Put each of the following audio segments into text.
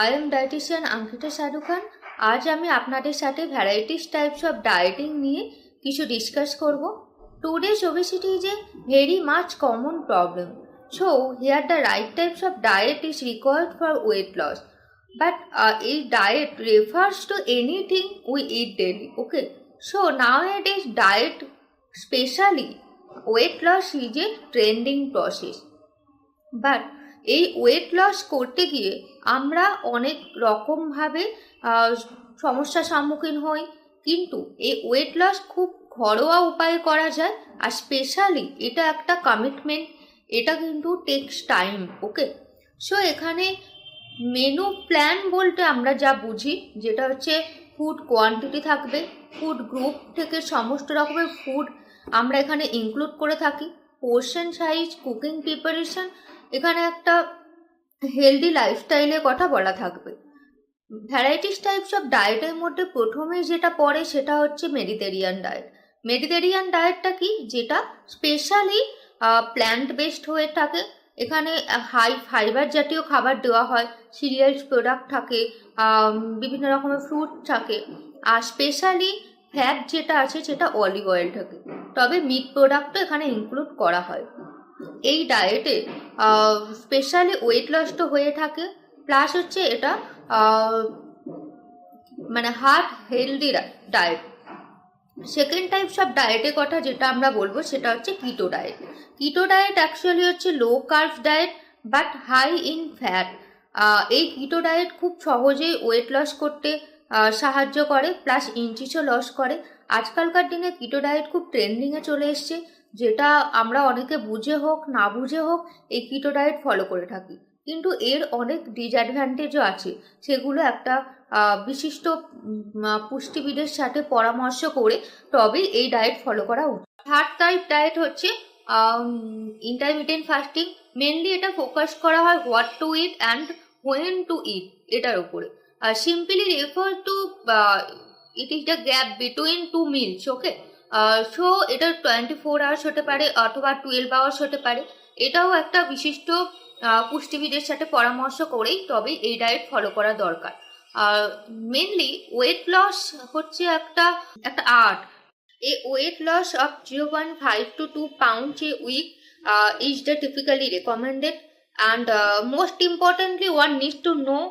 I am dietitian Ankita Sadhukan। आज আমি আপনাদের সাথে ভ্যারাইটিস টাইপস অফ ডায়েটিং নিয়ে কিছু ডিসকাস করব। Today's obesity is a very much common problem. So here the right types of diet is required for weight loss. But a diet refers to anything we eat daily. Okay. So nowadays diet, especially weight loss, is a trending process. But এই weight loss করতে গিয়ে আমরা অনেক রকমভাবে সমস্যার সম্মুখীন হই, কিন্তু এই ওয়েট লস খুব ঘরোয়া উপায়ে করা যায়। আর স্পেশালি এটা একটা কমিটমেন্ট, এটা কিন্তু টেকস টাইম। ওকে, সো এখানে মেনু প্ল্যান বলতে আমরা যা বুঝি, যেটা হচ্ছে ফুড কোয়ান্টিটি থাকবে, ফুড গ্রুপ থেকে সমস্ত রকমের ফুড আমরা এখানে ইনক্লুড করে থাকি, পোর্শন সাইজ, কুকিং প্রিপারেশন, এখানে একটা হেলদি লাইফস্টাইলের কথা বলা থাকবে। ভ্যারাইটিস টাইপস অফ ডায়েটের মধ্যে প্রথমেই যেটা পড়ে সেটা হচ্ছে মেডিটেরিয়ান ডায়েট। মেডিটেরিয়ান ডায়েটটা কি? যেটা স্পেশালি প্ল্যান্ট বেসড হয়ে থাকে। এখানে হাই ফাইবার জাতীয় খাবার দেওয়া হয়, সিরিয়ালস প্রোডাক্ট থাকে, বিভিন্ন রকমের ফ্রুট থাকে, আর স্পেশালি ফ্যাট যেটা আছে সেটা অলিভ অয়েল থাকে, তবে মিট প্রোডাক্টও এখানে ইনক্লুড করা হয়। এই ডায়েটে স্পেশালি ওয়েট লস তো হয়ে থাকে, প্লাস হচ্ছে এটা মানে heart healthy diet. Second types of ডায়েটের কথা যেটা আমরা বলবো সেটা হচ্ছে কিটো ডায়েট। কিটো ডায়েট অ্যাকচুয়ালি হচ্ছে low carb diet but high in fat. এই কিটো ডায়েট খুব সহজেই ওয়েট লস করতে সাহায্য করে, প্লাস ইঞ্চিসও লস করে। আজকালকার দিনে কিটো ডায়েট খুব ট্রেন্ডিংয়ে চলে এসছে, যেটা আমরা অনেকে বুঝে হোক না বুঝে হোক এই কিটো ডায়েট ফলো করে থাকি, কিন্তু এর অনেক ডিসঅ্যাডভান্টেজও আছে। সেগুলো একটা বিশিষ্ট পুষ্টিবিদের সাথে পরামর্শ করে তবেই এই ডায়েট ফলো করা উচিত। থার্ড টাইপ ডায়েট হচ্ছে ইন্টারমিটেন্ট ফাস্টিং। মেনলি এটা ফোকাস করা হয় what to eat and when to eat এটার উপরে। Simply refer to it is the gap between two meals. Okay, so এটা 24 আওয়ার্স হতে পারে অথবা 12 আওয়ার্স হতে পারে। এটাও একটা বিশিষ্ট পুষ্টিবিদের সাথে পরামর্শ করেই তবে এই ডায়েট ফলো করা দরকার। মেনলি ওয়েট লস হচ্ছে একটা art. A weight loss of 0.5 to 2 pounds a week is the typically recommended, and most importantly one needs to know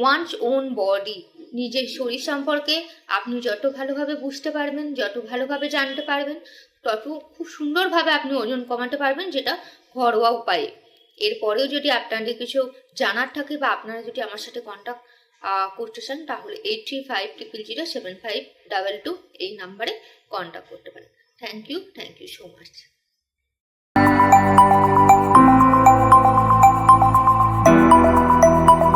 one's own body. নিজের শরীর সম্পর্কে আপনি যত ভালোভাবে বুঝতে পারবেন, যত ভালোভাবে জানতে পারবেন, তত খুব সুন্দরভাবে আপনি ওজন কমাতে পারবেন, যেটা ঘরোয়া উপায়ে। এরপরেও যদি আপনাদের কিছু জানার থাকে বা আপনারা যদি আমার সাথে কন্ট্যাক্ট করতে চান, তাহলে 8350075222 এই নাম্বারে কন্ট্যাক্ট করতে পারেন। Thank you so much.